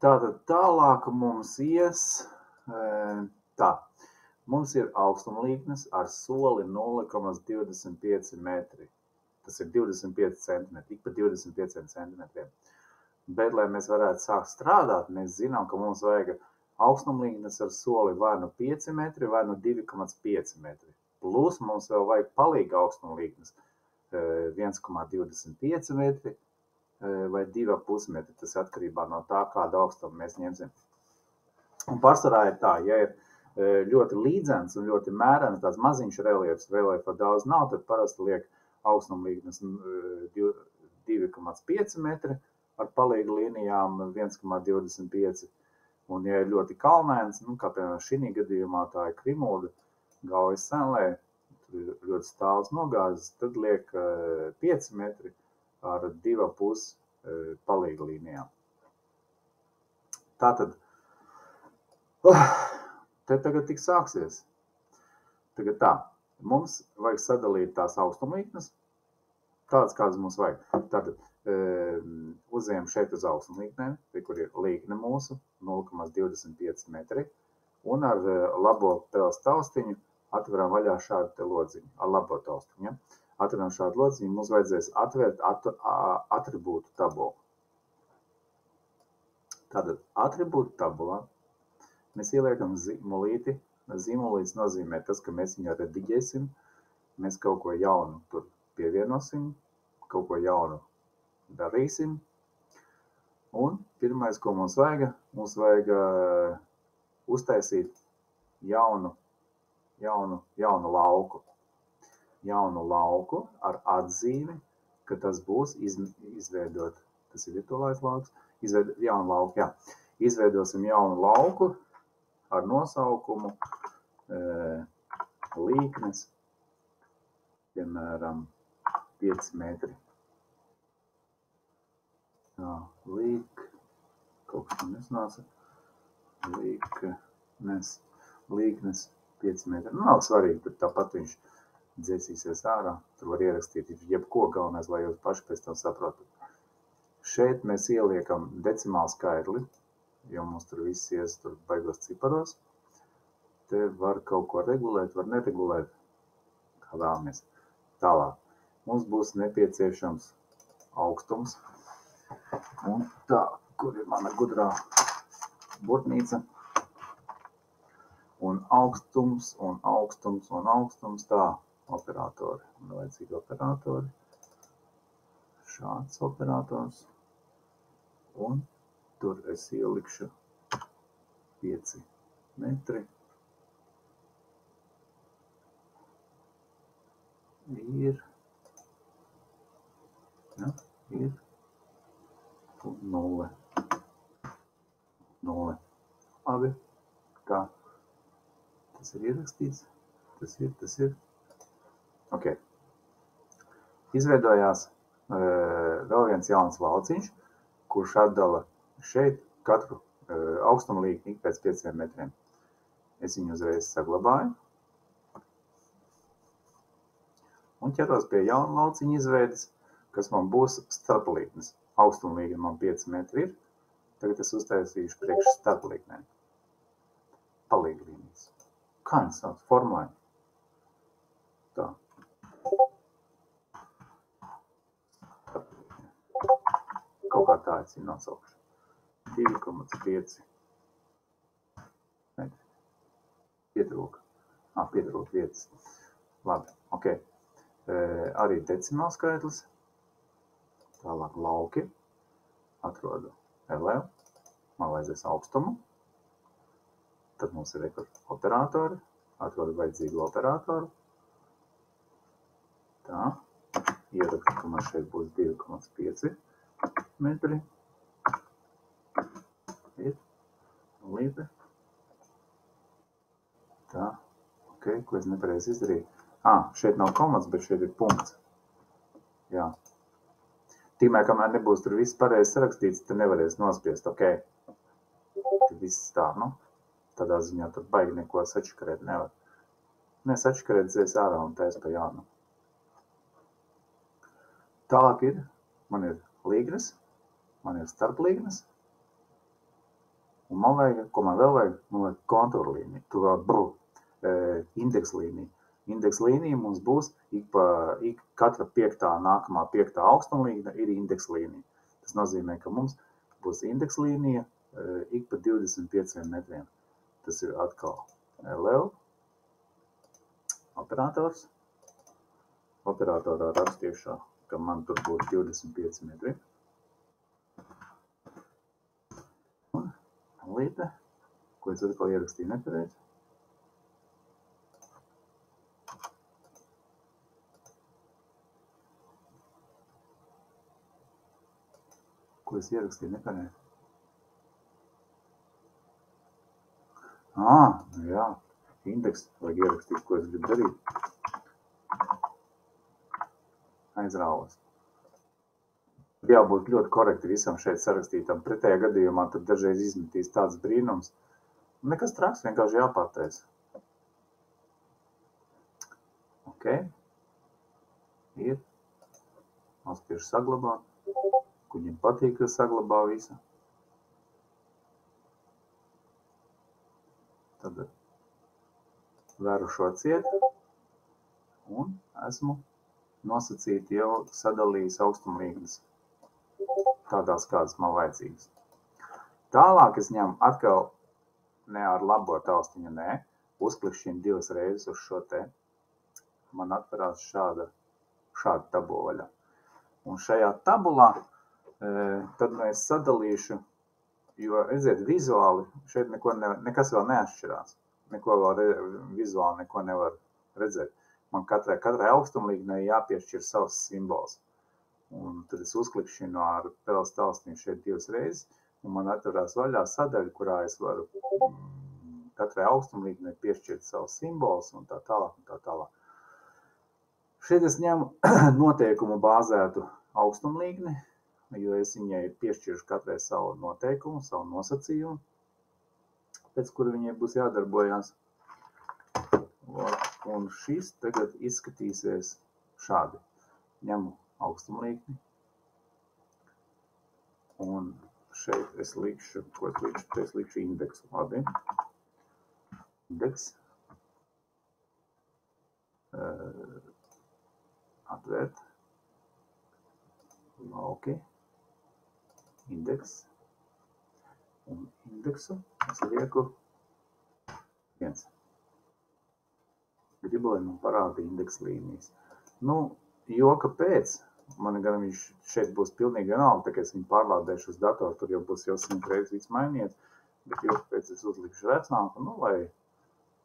Tātad tālāk mums ies, tā, mums ir augstumlīknes ar soli 0,25 metri. Tas ir 25 centimetri, ik pa 25 centimetriem. Bet, lai mēs varētu sākt strādāt, mēs zinām, ka mums vajag augstumlīknes ar soli vai nu 5 metri, vai nu 2,5 metri. Plus mums vēl vajag palīga augstumlīknes 1,25 metri vai 2,5 metri. Tas atkarībā no tā, kādu augstumu mēs ņemsim. Un pārsvarā ir tā, ja ir ļoti līdzens un ļoti mērens tāds maziņš reliefs, reliefa daudz nav, tad parasti liek augstumlīknes 2,5 metri ar palīgu līnijām 1,25. Un, ja ir ļoti kalnēns, kā piemēram šī gadījumā tā ir Krimūda, Gaujas senlē, tur ir ļoti stāvs nogāzes, tad liek 5 metri ar 2,5 palīgu līnijām. Tātad, te tagad tik sāksies. Tagad tā, mums vajag sadalīt tās augstumlīknes, tādas, kādas mums vajag. Tātad, uzējam šeit uz augstumlīknēm, kur ir līkne mūsu 0,25 metri, un ar labo pels taustiņu atveram vaļā šādu te lodziņu, ar labo taustiņu. Ja? Atveram šādu lodziņu, mums vajadzēs atvērt atribūtu tabulu. Tātad atribūtu tabulā mēs ieliekam zīmolīti. Zīmolītis nozīmē tas, ka mēs viņu rediģēsim, mēs kaut ko jaunu tur pievienosim, kaut ko jaunu darīsim. Un pirmais, ko mums vajag uztaisīt jaunu lauku. Jaunu lauku ar atzīmi, ka tas būs izveidot, tas ir virtuālais lauks, jaunu lauku, jā. Izveidosim jaunu lauku ar nosaukumu līknes, piemēram, 5 metri. Jā, kaut kas nesnāca. Līknes 5 metri. Nav svarīgi, tur tāpat viņš dzēsīsies ārā. Tur var ierakstīt jebko, galvenais, lai jūs paši pēc tam saprotat. Šeit mēs ieliekam decimālu skaitli, jo mums tur viss ies tur baigos ciparos. Te var kaut ko regulēt, var neregulēt, kā vēlamies. Tālāk. Mums būs nepieciešams augstums. Un tā, kur ir mana gudrā burtnīca. Un augstums, tā, operatori. Man vajadzīgi operatori. Šāds operators. Un tur es ielikšu 5 metri. Ir 0. Labi, tā. Tas ir ierakstīts. Tas ir. Ok. Izveidojās vēl viens jauns lauciņš, kurš atdala šeit katru augstumlīkni pēc 5 metriem. Es viņu uzreiz saglabāju. Un ķeros pie jauna lauciņa izveides, kas man būs starplīknes. Augstumlīkne man 5 metri ir. Tagad es uztaisīšu priekš starplīknēm. Palīglīnijas. Kā viņas sauc? Formulaini. Tā. Kaut kā tā es viņu nosaukšu. 2,5 metri. Pietrūka vietas. Labi, ok. Arī decimāls skaitlis. Tālāk lauki. Atrodu LL. Man vajadzēs augstumu. Tad mums ir operatori. Atrodu vajadzīgu operatoru. Tā. Ierakstu, ka man šeit būs 2,5 metri. Ir. Līdzi. Tā. Ok, ko es nepareizi izdarīju? Šeit nav komats, bet šeit ir punkts. Jā. Tīmēr, kamēr nebūs tur viss pareizi sarakstīts, te nevarēs nospiest, ok. Tad viss tā, tādā ziņā tur baigi neko sačakarēt nevar. Sačakarēt dzēs ārā un taisa pa jaunu. Tālāk ir, man ir līgnes, man ir starplīgnes. Un man vajag, ko man vēl vajag? Man vajag kontūra līniju. Tu vēl indeks līniju. Indeks līnija mums būs katra nākamā piektā augstumlīgna ir indeks līnija. Tas nozīmē, ka mums būs indeks līnija ik pa 25 metriem. Tas ir atkal LL operators. Operatorā rakstīšā, ka man tur būs 25 metri. Un līte, ko es atkal ierakstīju nepareizi. Ko es ierakstīju nepareizi? Jā, indeks vajag ierakstīt, ko es gribu darīt. Aizrāvos. Jābūt ļoti korekti visam šeit sarakstītam. Pretējā gadījumā tad dažreiz izmetīs tāds brīnums. Nekas traks, vienkārši jāpārtais. Ok. Ir. Nospiešu saglabāt. Kuņiem patīk, ka saglabā visu. Tad veru šo ciet. Un esmu nosacīti jau sadalījis augstumlīgnes. Tādās, kādas man vajadzīgas. Tālāk es ņemu atkal ne ar labo taustiņu, uzklikšķinu 2 reizes uz šo te. Man atverās šāda tabuļa. Un šajā tabulā tad mēs sadalīšu, jo, redziet, vizuāli šeit nekas vēl neatšķirās. Neko vēl vizuāli neko nevar redzēt. Man katrai augstumlīgnei jāpiešķir savs simbols. Un tad es uzklikšķinu ar peles taustiņu šeit 2 reizes, un man atverās vaļā sadaļa, kurā es varu katrai augstumlīgnei piešķirt savus simbolus un tā tālāk un tā tālāk. Šeit es ņemu noteikumu bāzētu augstumlīgni, jo es viņai piešķiršu katrai savu noteikumu, savu nosacījumu, pēc kura viņai būs jādarbojās. Un šis tagad izskatīsies šādi. Ņemu augstumlīgni. Un šeit es likšu, ko es likšu? Es likšu indeksu. Labi. Indeks. Atvērt. Lauki. Indeks. Un indeksu es lieku 1. Gribu, lai man parāda indeksa līnijas. Joka pēc, man gan viņš šeit būs pilnīgi vienalga, tā kā es viņu pārlādēšu uz datoru, tur jau būs jau 100 reizes viss mainīts, bet joka pēc es uzlikšu vecāku, lai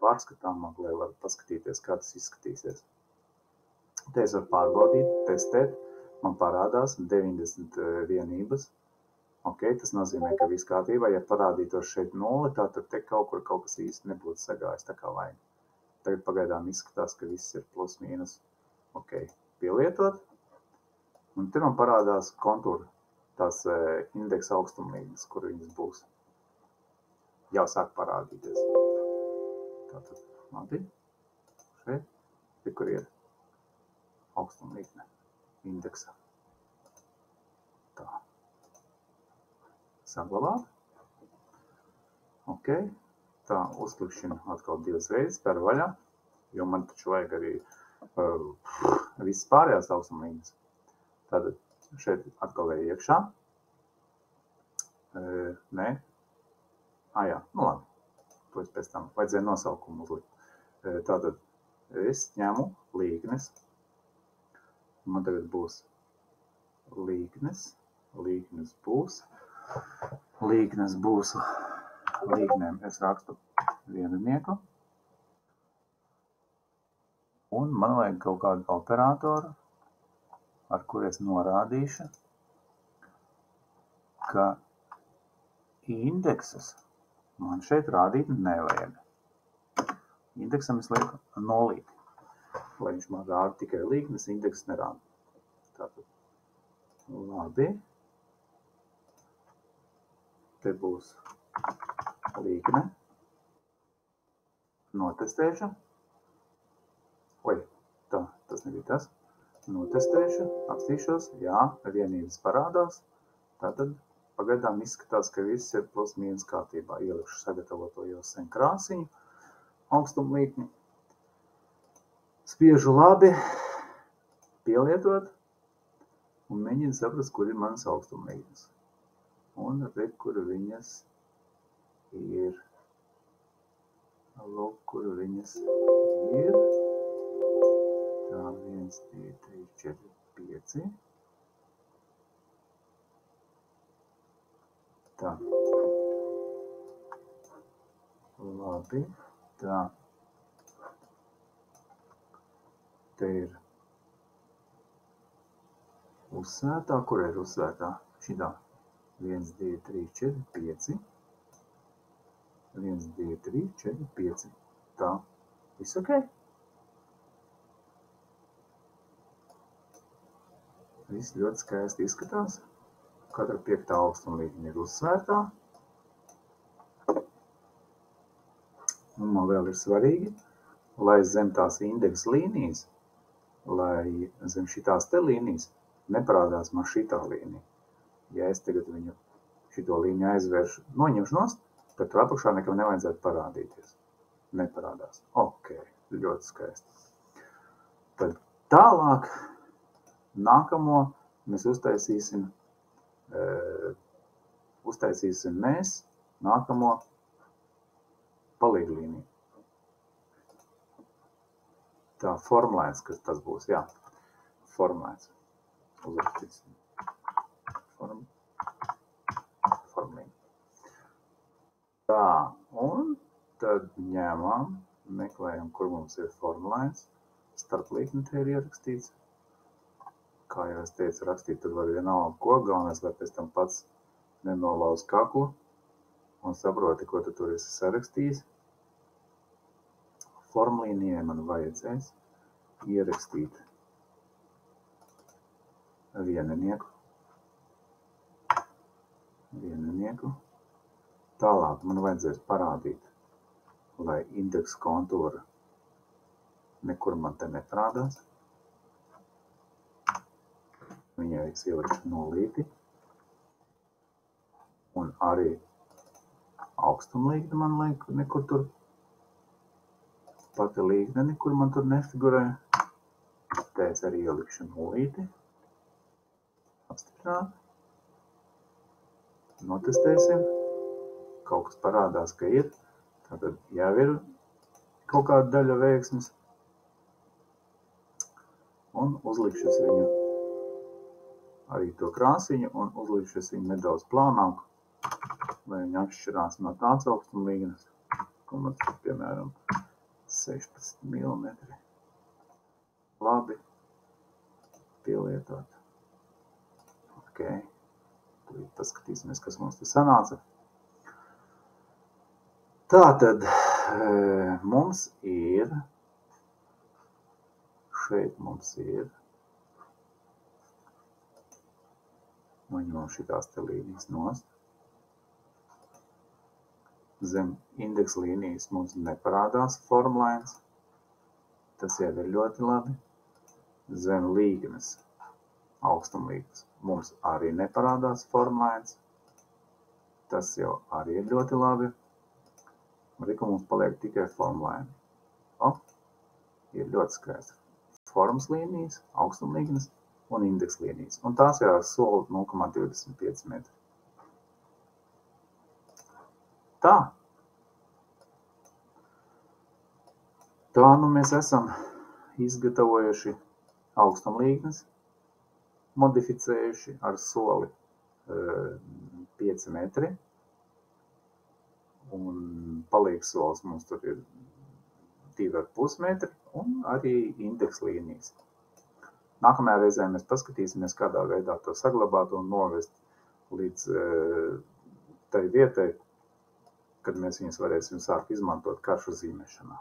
pārskatāmāk, lai var paskatīties, kā tas izskatīsies. Te es varu pārbaudīt, testēt, man parādās 90 vienības. Ok, tas nozīmē, ka viss kārtībā, ja parādītos šeit 0, tātad te kaut kas īsti nebūtu sagājis tā kā vajag. Tagad pagaidām izskatās, ka viss ir plus mīnus. Ok, pielietot. Un te man parādās kontūra, tās indeksa augstumlīgnes, kur viņas būs. Jau sāk parādīties. Tātad, labi. Šeit, te kur ir augstumlīgne indeksa. Tā. Saglabāt. Ok. Tā, uzklikšķinu atkal 2 reizes, peru vaļā, jo man taču vajag arī visas pārējās augstumlīgnes. Tātad šeit atkal ir iekšā. Nē. Jā, labi. To es pēc tam vajadzēja nosaukumu uzlikt. Tātad es ņemu līgnes. Man tagad būs līgnes. Līgnes būs. Līgnēm es rakstu vienadnieku. Un man vajag kaut kādu operatoru, ar kur es norādīšu, ka indeksus man šeit rādīt nevajag. Indeksam es lieku 0. Lai viņš man rāda tikai līgnes, indeks nerāda. Tātad, labi. Te būs līgne. Notestēšu. Tas nebija tas. Notestēšu, apstīšos, jā, vienības parādās. Tātad pagaidām izskatās, ka viss ir plus mīnus kārtībā. Ielikšu sagatavoto jau sen krāsiņu, augstumlīkni. Spiežu labi, pielietot un mēģinu saprast, kur ir manas augstumlīknes. Un re, kur viņas ir. Lūk, kur viņas ir. Tā, 1, 2, 3, 4, 5. Tā. Labi. Tā. Te ir uzsvērtā. Kur ir uzsvērtā? Šitā. 1, 2, 3, 4, 5. 1, 2, 3, 4, 5. Tā. Viss ok? Viss ļoti skaisti izskatās. Katra 5. augstumlīkne ir uzsvērtā. Un man vēl ir svarīgi, lai zem tās indeksa līnijas, lai zem šitās te līnijas neparādās man šitā līnija. Ja es tagad viņu šito līniju aizvēršu, noņemšu nost, tad tur apakšā nekam nevajadzētu parādīties. Neparādās. Ok, ļoti skaisti. Tad tālāk nākamo mēs uztaisīsim mēs nākamo palīglīniju. Tā, formlēns, kas tas būs, jā. Formlēns. Uzrakstīsim. Formlīni. Tā, un tad ņemam, meklējam, kur mums ir formlēns. Starp līkni te ir ierakstīts. Kā jau es teicu, rakstīt tur var vienalga ko, galvenais, lai pēc tam pats nenolauz kaklu un saproti, ko tu tur esi sarakstījis. Formlīnijai man vajadzēs ierakstīt vienenieku. Tālāk man vajadzēs parādīt, lai indeksa kontūra nekur man te neparādās. Viņai es ielikšu nulīti. Un arī augstumlīkne man nekur tur. Pati līkne nekur man tur nefigurē. Te es arī ielikšu nulīti. Apstiprināt. Notestēsim. Kaut kas parādās, ka ir. Tātad jau ir kaut kāda daļa veiksmes. Un uzlikšu viņu arī to krāsiņu un uzlikšu viņu nedaudz plānāku, lai viņi atšķirās no tāds augstumlīknes, ko man tur, piemēram, 16 mm. Labi. Pielietot. Ok. Tur paskatīsimies, kas mums te sanāca. Tātad mums ir, šeit mums ir, noņemam šitās te līnijas nost. Zem indeksa līnijas mums neparādās formlēns. Tas jau ir ļoti labi. Zem līknes, augstumlīknes, mums arī neparādās formlēns. Tas jau arī ir ļoti labi. Riku mums paliek tikai formlēni. Ir ļoti skaisti. Formas līnijas, augstumlīknes un indeksa līnijas. Un tās jau ar soli 0,25 metri. Tā. Tā nu mēs esam izgatavojuši augstumlīknes, modificējuši ar soli 5 metri. Un palīgs solis mums tur ir 2,5 metri un arī indeksa līnijas. Nākamajā reizē mēs paskatīsimies, kādā veidā to saglabāt un novest līdz tai vietai, kad mēs viņus varēsim sākt izmantot karšu zīmēšanā.